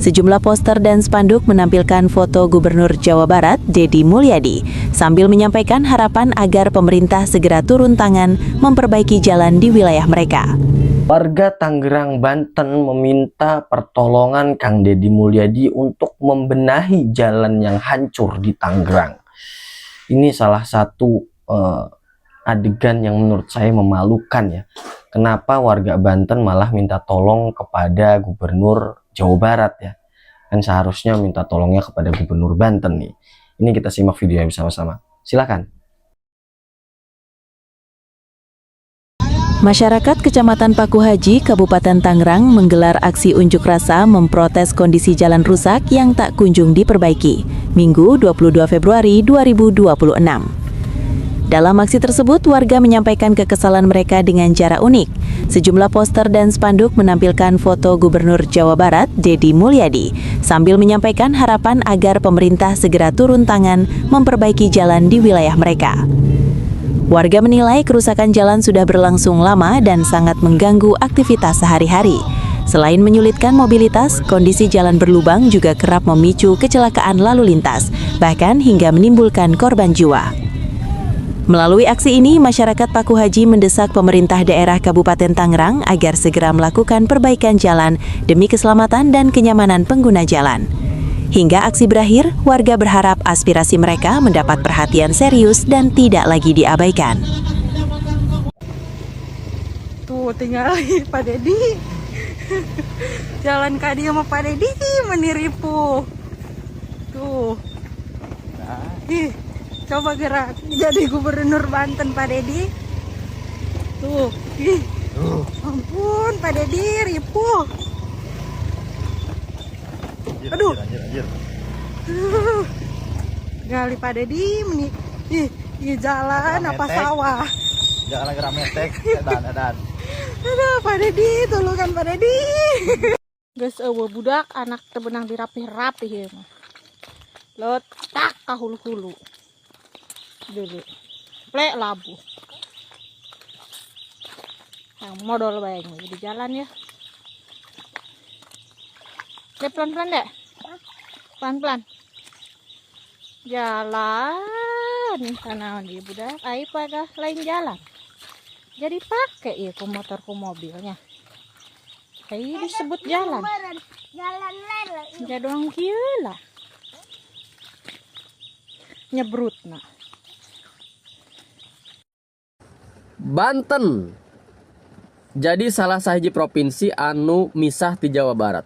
Sejumlah poster dan spanduk menampilkan foto Gubernur Jawa Barat, Deddy Mulyadi, sambil menyampaikan harapan agar pemerintah segera turun tangan memperbaiki jalan di wilayah mereka. Warga Tangerang, Banten meminta pertolongan Kang Deddy Mulyadi untuk membenahi jalan yang hancur di Tangerang. Ini salah satu adegan yang menurut saya memalukan ya. Kenapa warga Banten malah minta tolong kepada Gubernur Jawa Barat ya? Kan seharusnya minta tolongnya kepada Gubernur Banten nih. Ini kita simak videonya bersama-sama. Silakan. Masyarakat Kecamatan Paku Haji, Kabupaten Tangerang menggelar aksi unjuk rasa memprotes kondisi jalan rusak yang tak kunjung diperbaiki, Minggu 22 Februari 2026. Dalam aksi tersebut, warga menyampaikan kekesalan mereka dengan cara unik. Sejumlah poster dan spanduk menampilkan foto Gubernur Jawa Barat, Deddy Mulyadi, sambil menyampaikan harapan agar pemerintah segera turun tangan memperbaiki jalan di wilayah mereka. Warga menilai kerusakan jalan sudah berlangsung lama dan sangat mengganggu aktivitas sehari-hari. Selain menyulitkan mobilitas, kondisi jalan berlubang juga kerap memicu kecelakaan lalu lintas, bahkan hingga menimbulkan korban jiwa. Melalui aksi ini, masyarakat Paku Haji mendesak pemerintah daerah Kabupaten Tangerang agar segera melakukan perbaikan jalan demi keselamatan dan kenyamanan pengguna jalan. Hingga aksi berakhir, warga berharap aspirasi mereka mendapat perhatian serius dan tidak lagi diabaikan. Tuh, tinggal lagi Pak Deddy. Jalan kadi sama Pak Deddy meniripu. Tuh. Ih. Coba gerak jadi Gubernur Banten Pak Deddy. Tuh, ih. Ampun Pak Deddy, ripuh. Aduh. Anjir. Gali Pak Deddy, ih jalan apa sawah. Jalan gerak metek, edan. Aduh Pak Deddy, tolongan Pak Deddy. Guys, budak anak tebenang dirapih-rapih ya mah. Letak ka hulu-hulu. Dulu plek labu yang modal bayangnya di jalan ya. Pelan-pelan deh, pelan-pelan jalan sana di budak ai pada lain jalan jadi pakai ya ke motor ke mobilnya ai disebut jalan jadong gila nyebrut nah. Banten jadi salah sahiji provinsi anu misah di Jawa Barat.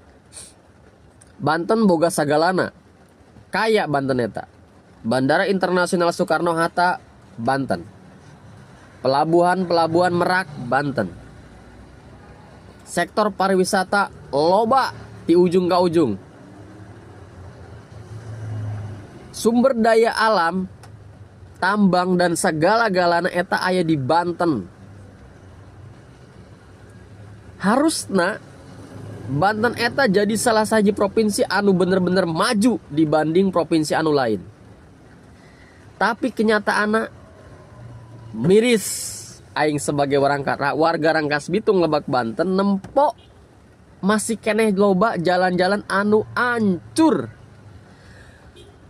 Banten boga sagalana. Kaya Banten eta. Bandara Internasional Soekarno-Hatta, Banten. Pelabuhan Merak, Banten. Sektor pariwisata loba di ujung ke ujung. Sumber daya alam tambang dan segala-galana eta aya di Banten. Harusna Banten eta jadi salah satu provinsi anu bener-bener maju dibanding provinsi anu lain. Tapi kenyataanna miris. Aing sebagai warga Rangkas Bitung Lebak Banten nempo masih keneh loba jalan-jalan anu ancur.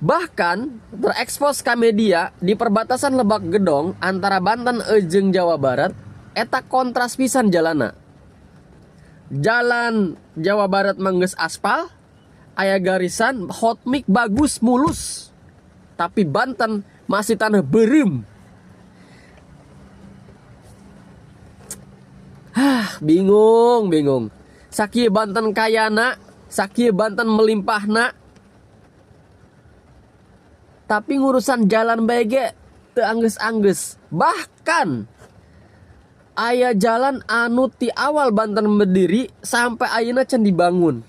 Bahkan terekspos ke media di perbatasan Lebak Gedong antara Banten jeung Jawa Barat eta kontras pisan jalana. Jalan Jawa Barat manggeus aspal, aya garisan hot mix bagus mulus. Tapi Banten masih tanah beureum. Bingung. Sakieu Banten kayana, sakieu Banten melimpahna. Tapi ngurusan jalan BG teu anggeus-anggeus. Bahkan aya jalan anu ti awal Banten berdiri sampai ayeuna can dibangun.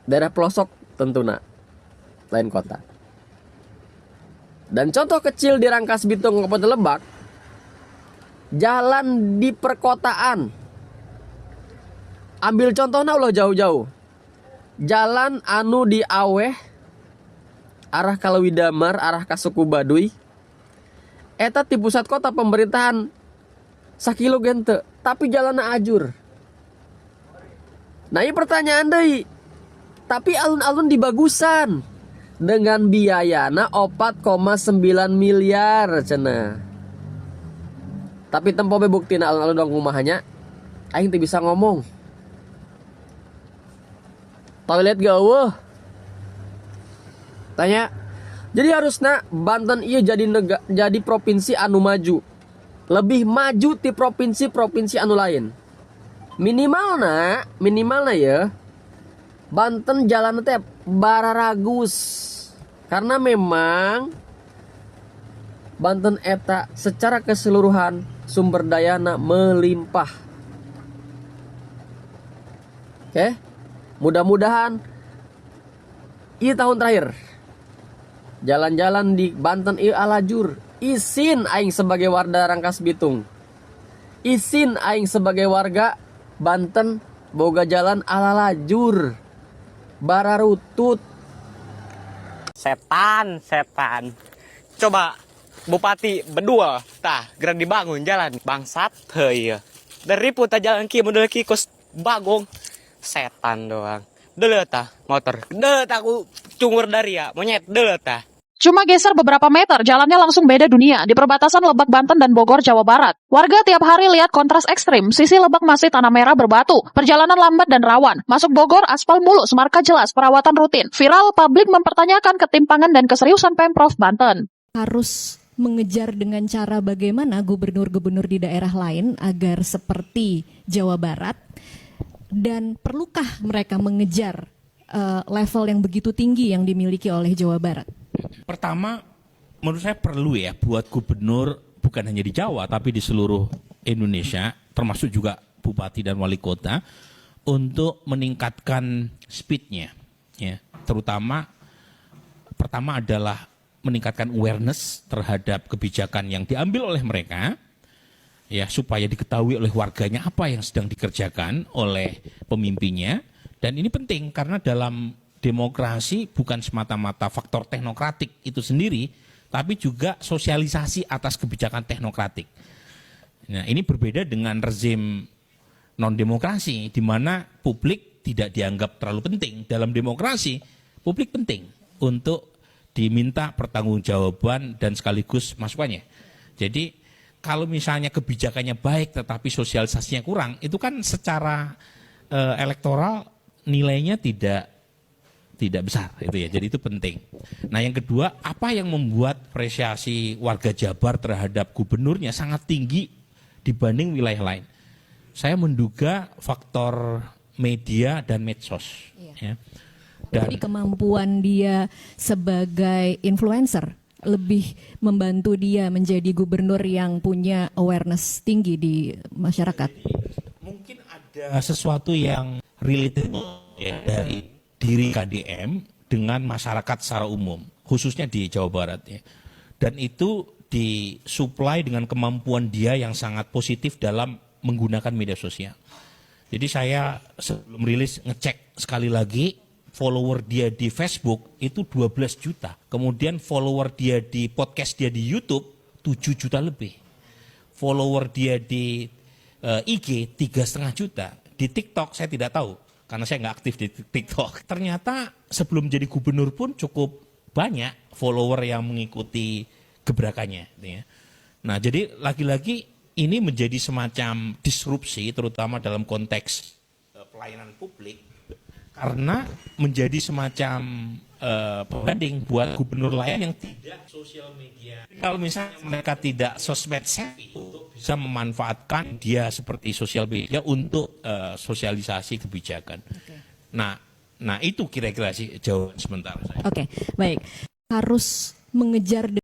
Daerah pelosok tentuna, lain kota. Dan contoh kecil di Rangkas Bitung Kabupaten Lebak, jalan di perkotaan. Ambil contohnya ulah jauh-jauh. Jalan anu di Aweh arah Kalawidamar, arah ka Suku Baduy. Eta di pusat kota pemerintahan sakilo gente, tapi jalanna ajur. Nah, ini pertanyaan deui. Tapi alun-alun dibagusan dengan biayana 4,9 miliar cenah. Tapi tempo be buktina alun-alun dong kumahanya aing teu bisa ngomong. Toilet geueuh. Tanya. Jadi harusnya Banten iya jadi provinsi anu maju. Lebih maju ti provinsi-provinsi anu lain. Minimalna ya. Banten jalan teh bararagus. Karena memang Banten eta secara keseluruhan sumber dayana melimpah. Oke. Mudah-mudahan ini tahun terakhir jalan-jalan di Banten ieu alajur. Isin aing sebagai warga Rangkas Bitung. Isin aing sebagai warga Banten boga jalan ala lajur. Bararutut. Setan. Coba Bupati berdua tah gerak dibangun jalan bangsat heuy. Dari puta jalan kieu model kieu kos bagong. Setan doang. Deuleu tah motor. Deuleu tah ku cungur dari ya monyet deuleu tah. Cuma geser beberapa meter, jalannya langsung beda dunia di perbatasan Lebak Banten dan Bogor, Jawa Barat. Warga tiap hari lihat kontras ekstrim, sisi Lebak masih tanah merah berbatu, perjalanan lambat dan rawan. Masuk Bogor, aspal mulus, marka jelas, perawatan rutin. Viral, publik mempertanyakan ketimpangan dan keseriusan Pemprov Banten. Harus mengejar dengan cara bagaimana gubernur-gubernur di daerah lain agar seperti Jawa Barat, dan perlukah mereka mengejar level yang begitu tinggi yang dimiliki oleh Jawa Barat? Pertama, menurut saya perlu ya buat gubernur bukan hanya di Jawa tapi di seluruh Indonesia, termasuk juga bupati dan wali kota, untuk meningkatkan speednya. Ya, terutama pertama adalah meningkatkan awareness terhadap kebijakan yang diambil oleh mereka, ya supaya diketahui oleh warganya apa yang sedang dikerjakan oleh pemimpinnya. Dan ini penting karena dalam demokrasi bukan semata-mata faktor teknokratik itu sendiri, tapi juga sosialisasi atas kebijakan teknokratik. Nah, ini berbeda dengan rezim non-demokrasi, di mana publik tidak dianggap terlalu penting. Dalam demokrasi, publik penting untuk diminta pertanggungjawaban dan sekaligus masukannya. Jadi, kalau misalnya kebijakannya baik tetapi sosialisasinya kurang, itu kan secara elektoral nilainya tidak besar itu ya. Jadi itu penting. Nah, yang kedua, apa yang membuat apresiasi warga Jabar terhadap gubernurnya sangat tinggi dibanding wilayah lain? Saya menduga faktor media dan medsos. Ya. Dan jadi kemampuan dia sebagai influencer lebih membantu dia menjadi gubernur yang punya awareness tinggi di masyarakat. Mungkin ada sesuatu yang relatable ya, dari diri KDM dengan masyarakat secara umum, khususnya di Jawa Barat ya. Dan itu disuplai dengan kemampuan dia yang sangat positif dalam menggunakan media sosial. Jadi saya sebelum rilis ngecek sekali lagi, follower dia di Facebook itu 12 juta. Kemudian follower dia di podcast dia di YouTube 7 juta lebih. Follower dia di IG 3,5 juta. Di TikTok saya tidak tahu, karena saya nggak aktif di TikTok. Ternyata sebelum jadi gubernur pun cukup banyak follower yang mengikuti gebrakannya. Ya. Nah, jadi lagi-lagi ini menjadi semacam disrupsi, terutama dalam konteks pelayanan publik, karena menjadi semacam pembanding buat gubernur lain yang tidak sosial media. Kalau misalnya mereka tidak sosmed savvy, untuk bisa memanfaatkan dia seperti sosial media untuk sosialisasi kebijakan. Okay. Nah itu kira-kira sih jawaban sementara saya. Oke, baik. Harus mengejar